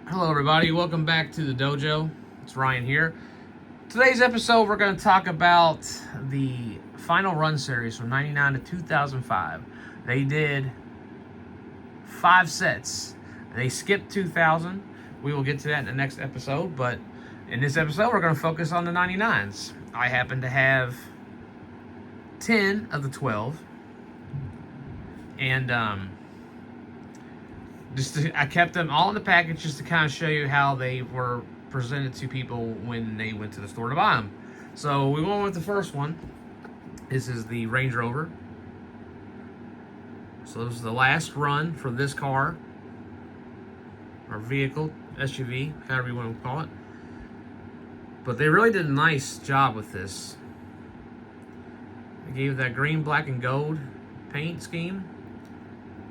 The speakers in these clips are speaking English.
Hello everybody, welcome back to the dojo. It's Ryan here. Today's episode we're going to talk about the final run series from 99 to 2005. They did 5 sets. They skipped 2000. We will get to that in the next episode, but in this episode we're going to focus on the 99s. I happen to have 10 of the 12. And I kept them all in the package just to kind of show you how they were presented to people when they went to the store to buy them. So we went with the first one. This is the Range Rover. So this is the last run for this car, or vehicle, SUV, however you want to call it. But they really did a nice job with this. They gave that green, black, and gold paint scheme.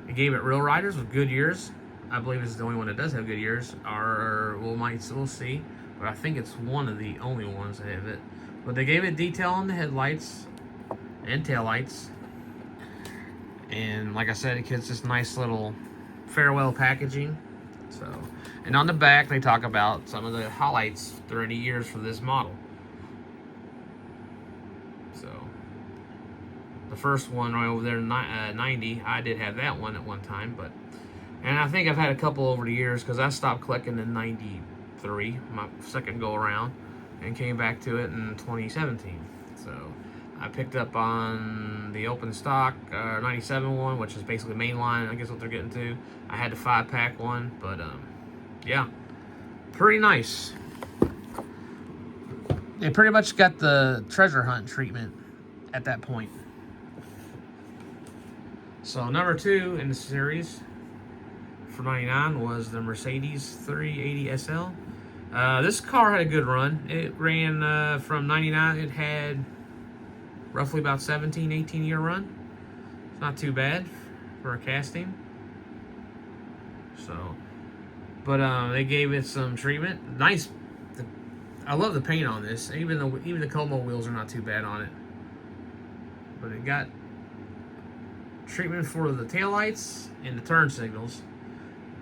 They gave it Real Riders with Goodyears. I believe it's the only one that does have Goodyears. Or we'll see. But I think it's one of the only ones that have it. But they gave it detail on the headlights and taillights. And like I said, it gets this nice little farewell packaging. So, and on the back, they talk about some of the highlights during the years for this model. So, the first one right over there, 90, I did have that one at one time, and I think I've had a couple over the years because I stopped collecting in 93, my second go around, and came back to it in 2017. So I picked up on the open stock 97 one, which is basically mainline, I guess what they're getting to. I had the 5-pack one, but yeah, pretty nice. They pretty much got the treasure hunt treatment at that point. So number 2 in the series for 99 was the Mercedes 380 SL. This car had a good run. It ran from 99. It had roughly about 17, 18 year run. It's not too bad for a casting. So, but they gave it some treatment. Nice. I love the paint on this. Even the Como wheels are not too bad on it. But it got treatment for the taillights and the turn signals.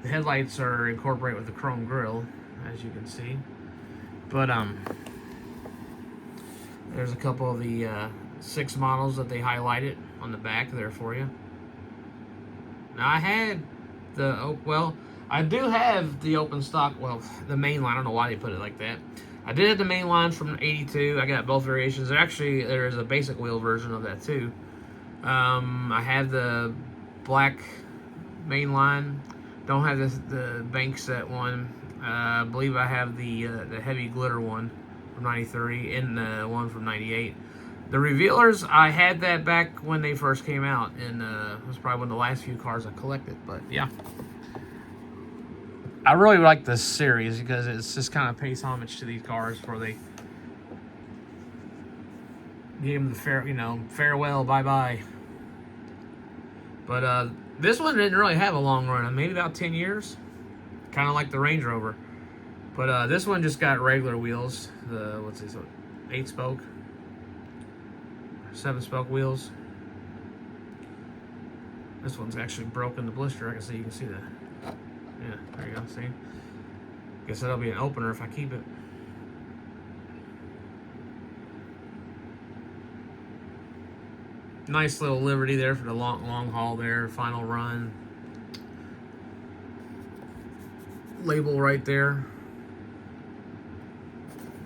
The headlights are incorporated with the chrome grille, as you can see. But there's a couple of the 6 models that they highlighted on the back there for you. Now I had I do have the open stock, the main line. I don't know why they put it like that. I did have the main line from 82. I got both variations. There's a basic wheel version of that too. I have the black main line. Don't have the bank set one. I believe I have the heavy glitter one from 93 and the one from 98. The Revealers, I had that back when they first came out, and it was probably one of the last few cars I collected. But yeah, I really like this series because it's just kind of pays homage to these cars where they gave them the farewell, bye-bye. But this one didn't really have a long run, maybe about 10 years, kind of like the Range Rover. But this one just got regular wheels, the 8-spoke, 7-spoke wheels. This one's actually broken the blister. You can see that. Yeah, there you go, see? Guess that'll be an opener if I keep it. Nice little Liberty there for the long haul there, final run. Label right there.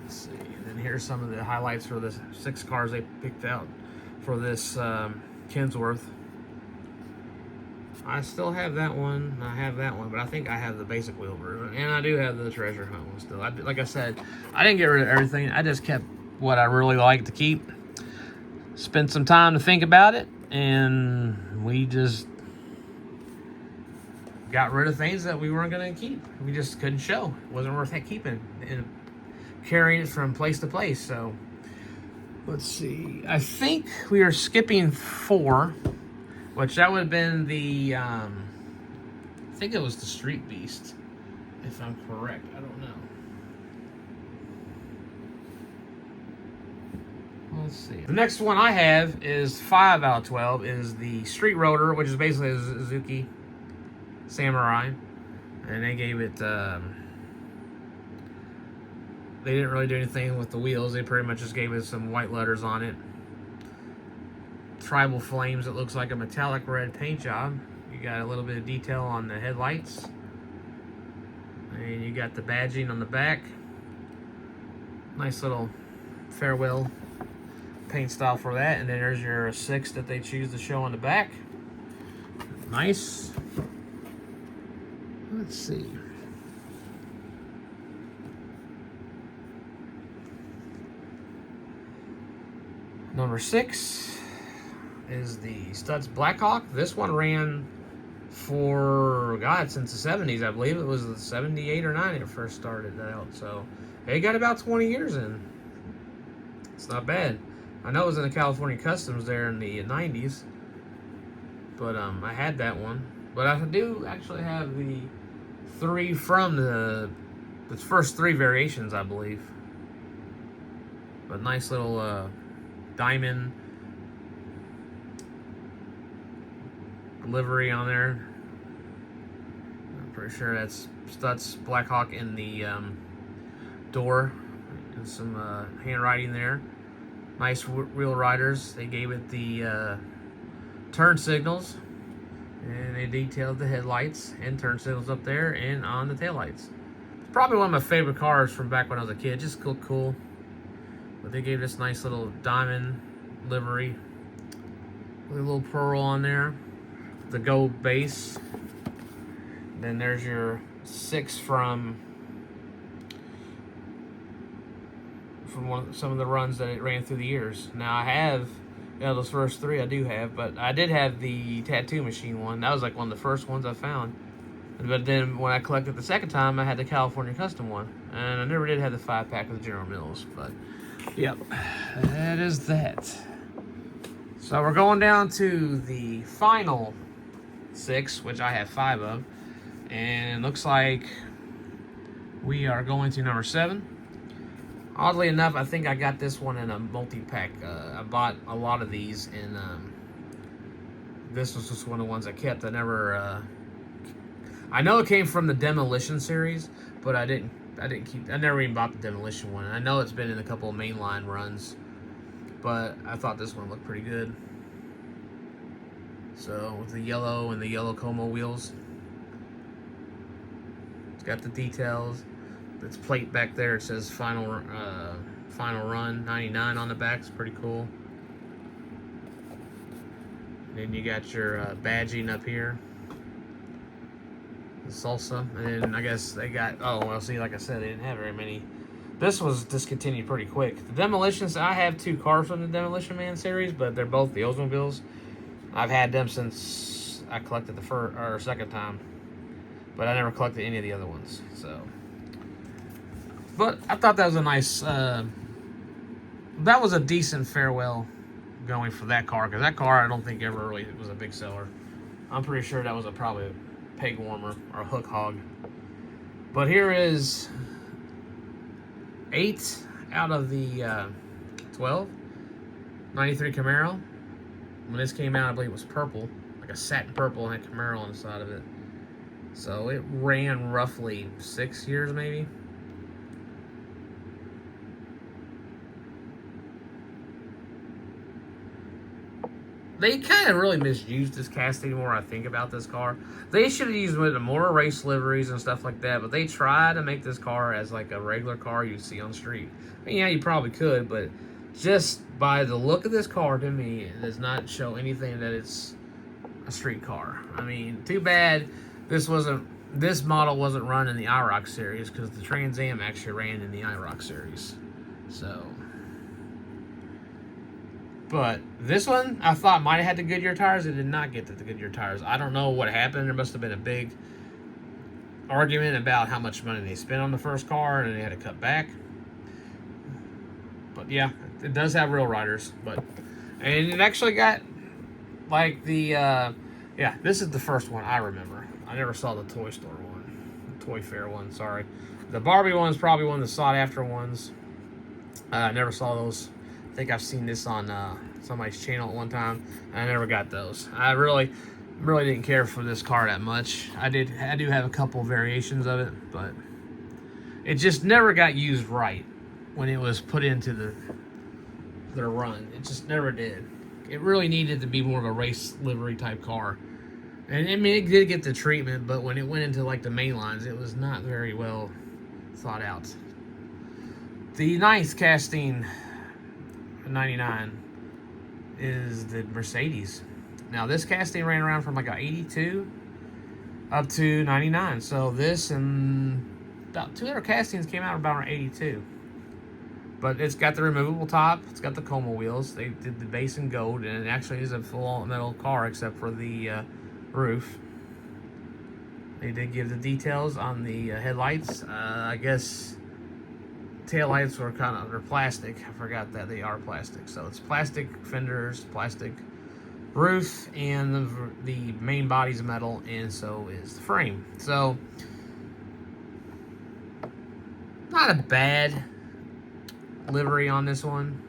Let's see, and then here's some of the highlights for the 6 cars they picked out for this Kensworth. I still have that one. I have that one, but I think I have the basic wheel version, and I do have the treasure hunt one still. Like I said, I didn't get rid of everything. I just kept what I really like to keep. Spent some time to think about it, and we just got rid of things that we weren't going to keep. We just couldn't show. It wasn't worth keeping and carrying it from place to place. So let's see. I think we are skipping 4, which that would have been the I think it was the Street Beast, if I'm correct. I don't know. Let's see. The next one I have is 5 out of 12 is the Street Roader, which is basically a Suzuki Samurai, and they gave it They didn't really do anything with the wheels. They pretty much just gave us some white letters on it. Tribal Flames, it looks like a metallic red paint job. You got a little bit of detail on the headlights. And you got the badging on the back. Nice little farewell paint style for that. And then there's your 6 that they choose to show on the back. Nice. Let's see. Number 6 is the Stutz Blackhawk. This one ran for, God, since the 70s. I believe it was the 78 or 9 it first started out. So it got about 20 years in. It's not bad. I know it was in the California Customs there in the 90s. But I had that one. But I do actually have the 3 from the first 3 variations, I believe. But nice little diamond livery on there. I'm pretty sure that's Stutz Blackhawk in the door, and some handwriting there. Nice wheel riders. They gave it the turn signals, and they detailed the headlights and turn signals up there and on the taillights. It's probably one of my favorite cars from back when I was a kid. Just cool. But they gave this nice little diamond livery with a little pearl on there. The gold base. Then there's your 6 from some of the runs that it ran through the years. Now I have, those first 3 I do have, but I did have the tattoo machine one. That was like one of the first ones I found. But then when I collected the second time, I had the California Custom one, and I never did have the 5-pack of the General Mills. But yep, that is that. So we're going down to the final 6, which I have 5 of, and it looks like we are going to number 7. Oddly enough, I think I got this one in a multi-pack. I bought a lot of these, and this was just one of the ones I kept. I never. I know it came from the Demolition series, but I never even bought the Demolition one. And I know it's been in a couple of mainline runs, but I thought this one looked pretty good. So with the yellow and the yellow Como wheels, it's got the details. This plate back there, it says final run 99 on the back. It's pretty cool. Then you got your badging up here, the salsa, and then I guess they got, oh well, see, like I said, they didn't have very many. This was discontinued pretty quick. The Demolitions, I have 2 cars from the Demolition Man series, but they're both the Oldsmobiles. I've had them since I collected the second time, but I never collected any of the other ones. So, but I thought that was a nice, that was a decent farewell going for that car, because that car I don't think ever really was a big seller. I'm pretty sure that was probably a peg warmer or a hook hog. But here is 8 out of the 12. 93 Camaro. When this came out, I believe it was purple, like a satin purple, and had Camaro on the side of it. So it ran roughly 6 years, maybe. They kind of really misused this casting more, I think, about this car. They should have used more race liveries and stuff like that, but they tried to make this car as like a regular car you see on the street. I mean, yeah, you probably could, but just by the look of this car, to me, it does not show anything that it's a street car. I mean, too bad this model wasn't run in the IROC series, because the Trans Am actually ran in the IROC series. So, but this one, I thought might have had the Goodyear tires. It did not get the Goodyear tires. I don't know what happened. There must have been a big argument about how much money they spent on the first car, and they had to cut back. But yeah, it does have Real Riders. And it actually got like the yeah, this is the first one I remember. I never saw the Toy Store one, the Toy Fair one. Sorry, the Barbie one is probably one of the sought after ones. I never saw those. I think I've seen this on somebody's channel at one time. I never got those. I really didn't care for this car that much. I do have a couple variations of it, but it just never got used right. when it was put into their run. It just never did. It really needed to be more of a race livery type car. And I mean, it did get the treatment, but when it went into like the main lines, it was not very well thought out. The ninth casting 99 is the Mercedes. Now this casting ran around from like a 82 up to 99. So this and about 2 other castings came out about 82. But it's got the removable top. It's got the Como wheels. They did the base in gold, and it actually is a full metal car except for the roof. They did give the details on the headlights. I guess taillights were they're plastic. I forgot that they are plastic. So it's plastic fenders, plastic roof, and the main body's metal, and so is the frame. So not a bad livery on this one.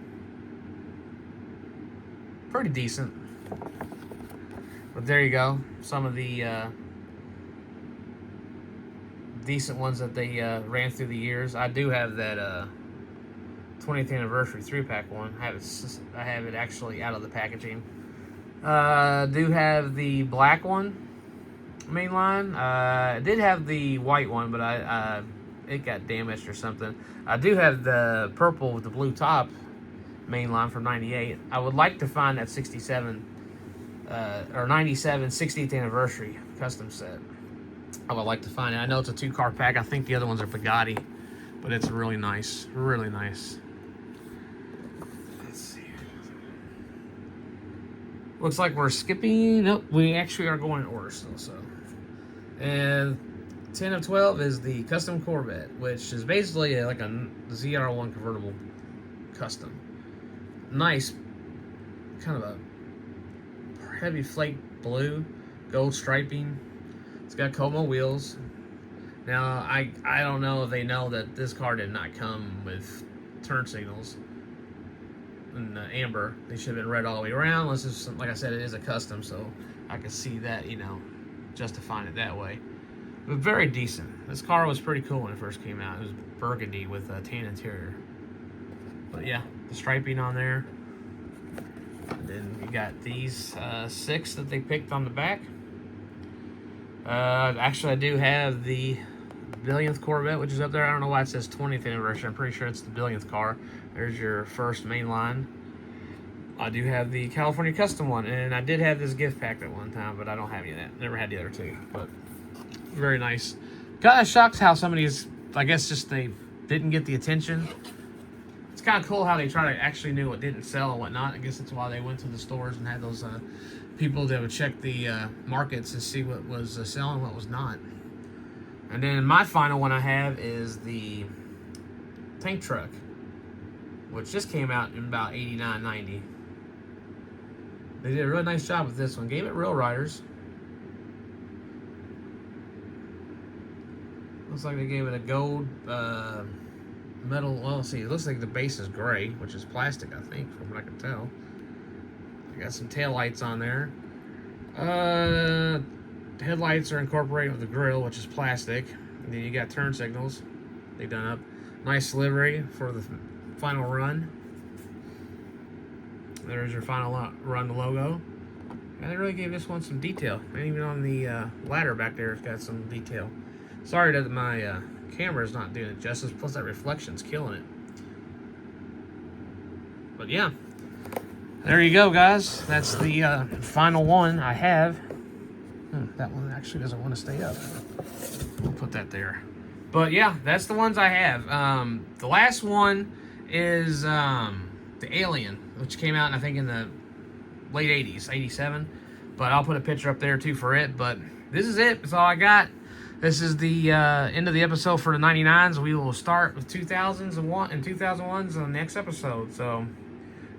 Pretty decent. But there you go. Some of the decent ones that they ran through the years. I do have that 20th anniversary 3-pack one. I have it actually out of the packaging. I do have the black one, mainline. I did have the white one, but it got damaged or something. I do have the purple with the blue top mainline from '98. I would like to find that 67 or 97 60th anniversary custom set. I would like to find it. I know it's a 2-car pack. I think the other ones are Bugatti, but it's really nice. Really nice. Let's see. Looks like we're skipping. Nope, we actually are going in order still. So, and 10 of 12 is the custom Corvette, which is basically like a ZR1 convertible custom. Nice, kind of a heavy flake blue, gold striping. It's got Como wheels. Now, I don't know if they know that this car did not come with turn signals in amber. They should have been red all the way around. Unless it's, like I said, it is a custom, so I can see that, justifying it that way. But very decent. This car was pretty cool when it first came out. It was burgundy with a tan interior. But yeah, the striping on there. And then you got these 6 that they picked on the back. Actually, I do have the billionth Corvette, which is up there. I don't know why it says 20th anniversary. I'm pretty sure it's the billionth car. There's your first main line. I do have the California Custom one, and I did have this gift pack at one time, but I don't have any of that. Never had the other 2, but very nice. Kind of shocked how some of these, I guess, just they didn't get the attention. It's kind of cool how they try to actually knew what didn't sell and whatnot. I guess that's why they went to the stores and had those people that would check the markets and see what was selling, what was not. And then my final one I have is the tank truck, which just came out in about 89, 90. They did a really nice job with this one. Gave it Real Riders. Looks like they gave it a gold metal. Well, let's see. It looks like the base is gray, which is plastic, I think, from what I can tell. Got some tail lights on there. Headlights are incorporated with the grill, which is plastic. And then you got turn signals. They've done up. Nice livery for the final run. There's your final run logo. And they really gave this one some detail. And even on the ladder back there, it's got some detail. Sorry that my camera's not doing it justice. Plus that reflection's killing it. But yeah. There you go, guys. That's the final one I have. That one actually doesn't want to stay up. We'll put that there. But yeah, that's the ones I have. The last one is the Alien, which came out, I think, in the late 80s, 87. But I'll put a picture up there, too, for it. But this is it. That's all I got. This is the end of the episode for the 99s. We will start with 2000s and 2001s on the next episode. So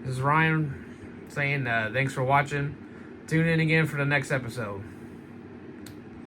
this is Ryan saying thanks for watching. Tune in again for the next episode.